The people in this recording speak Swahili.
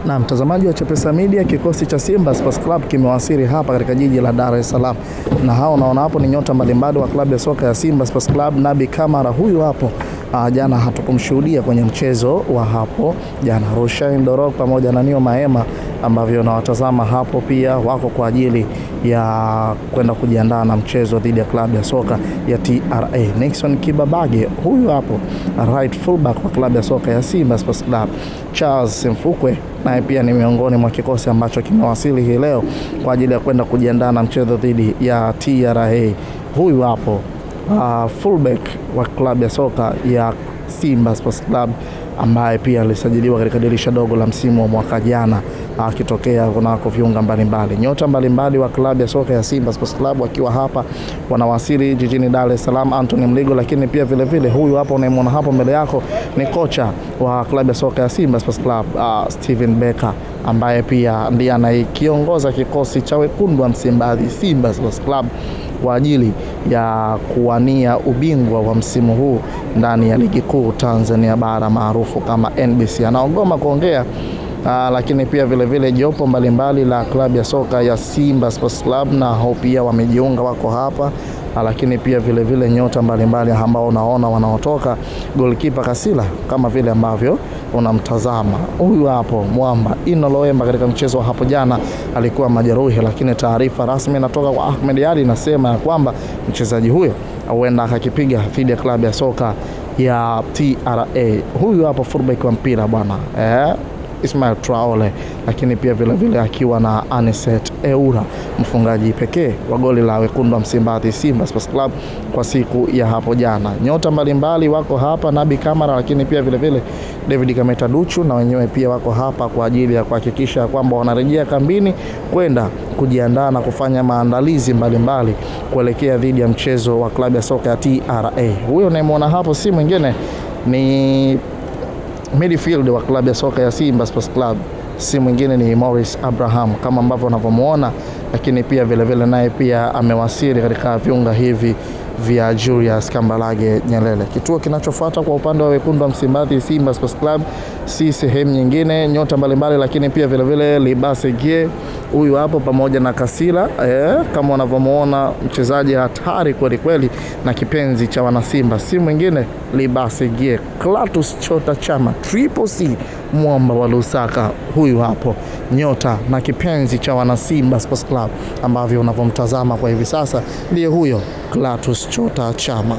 Na mtazamaji wa Chapesa Media, kikosi cha Simba Sports Club kimewasili hapa katika jiji la Dar es Salaam. Na hao unaona hapo ni nyota mbalimbali wa klabu ya soka ya Simba Sports Club. Nabi Kamara huyu hapo. Jana hatukumshuhudia kwenye mchezo wa hapo jana. Rushain Dorok pamoja na Nio Maema ambavyo nawatazama hapo pia wako kwa ajili ya kwenda kujiandaa na mchezo dhidi ya klabu ya soka ya TRA. Nixon Kibabage huyu hapo right fullback wa klabu ya soka ya Simba Sports Club. Charles Mfukwe naye pia ni miongoni mwa kikosi ambacho kimewasili hii leo kwa ajili ya kwenda kujiandaa na mchezo dhidi ya TRA. Huyu hapo fullback wa klabu ya soka ya Simba Sports Club ambaye pia alisajiliwa katika dirisha dogo la msimu wa mwaka jana akitokea kunako viunga mbalimbali. Nyota mbalimbali wa klabu ya soka ya Simba Sports Club wakiwa hapa wanawasili jijini Dar es Salaam. Anthony Mligo, lakini pia vile vile huyu hapo unayemwona hapo mbele yako ni kocha wa klabu ya soka ya Simba Sports Club Steven Becker, ambaye pia ndiye anayekiongoza kikosi cha wekundu wa Msimbazi Simba Sports Club kwa ajili ya kuwania ubingwa wa msimu huu ndani ya ligi kuu Tanzania bara maarufu kama NBC. Anaogoma kuongea lakini pia vile vile jopo mbalimbali la klabu ya soka ya Simba Sports Club na hao pia wamejiunga wako hapa, lakini pia vile vile nyota mbalimbali ambao unaona wanaotoka. Goalkeeper Kasila kama vile ambavyo unamtazama huyu hapo Mwamba Ino Loemba katika mchezo wa hapo jana alikuwa majeruhi, lakini taarifa rasmi inatoka kwa Ahmed Ali inasema ya kwamba mchezaji huyo huenda akakipiga dhidi ya klabu ya soka ya TRA. Huyu hapo fullback wa mpira bwana Ismail Traore, lakini pia vile vile akiwa na Anicet Eura, mfungaji pekee wa goli la wekundu wa Msimbazi Simba Sports Club kwa siku ya hapo jana. Nyota mbalimbali wako hapa, Nabi Kamara, lakini pia vile vile David Kameta Duchu na wenyewe pia wako hapa kwa ajili ya kuhakikisha kwamba wanarejea kambini kwenda kujiandaa na kufanya maandalizi mbalimbali kuelekea dhidi ya mchezo wa klabu ya soka ya TRA. Huyo unayemwona hapo si mwingine ni midfield wa klabu ya soka ya Simba Sports Club, si mwingine ni Morris Abraham kama ambavyo unavyomuona, lakini pia vile vile naye pia amewasili katika viunga hivi vya Julius Kambarage Nyerere. Kituo kinachofuata kwa upande wa wekundu wa Msimbazi Simba Sports Club si sehemu nyingine, nyota mbalimbali, lakini pia vile vile Libase Gie huyu hapo pamoja na Kasila kama unavyomuona, mchezaji hatari kweli kweli na kipenzi cha wana Simba, si mwingine Libase Gie. Clatous Chota Chama Triple C Mwamba wa Lusaka, huyu hapo nyota na kipenzi cha wana Simba Sports Club ambavyo unavyomtazama kwa hivi sasa ndiye huyo Clatous Chota Chama.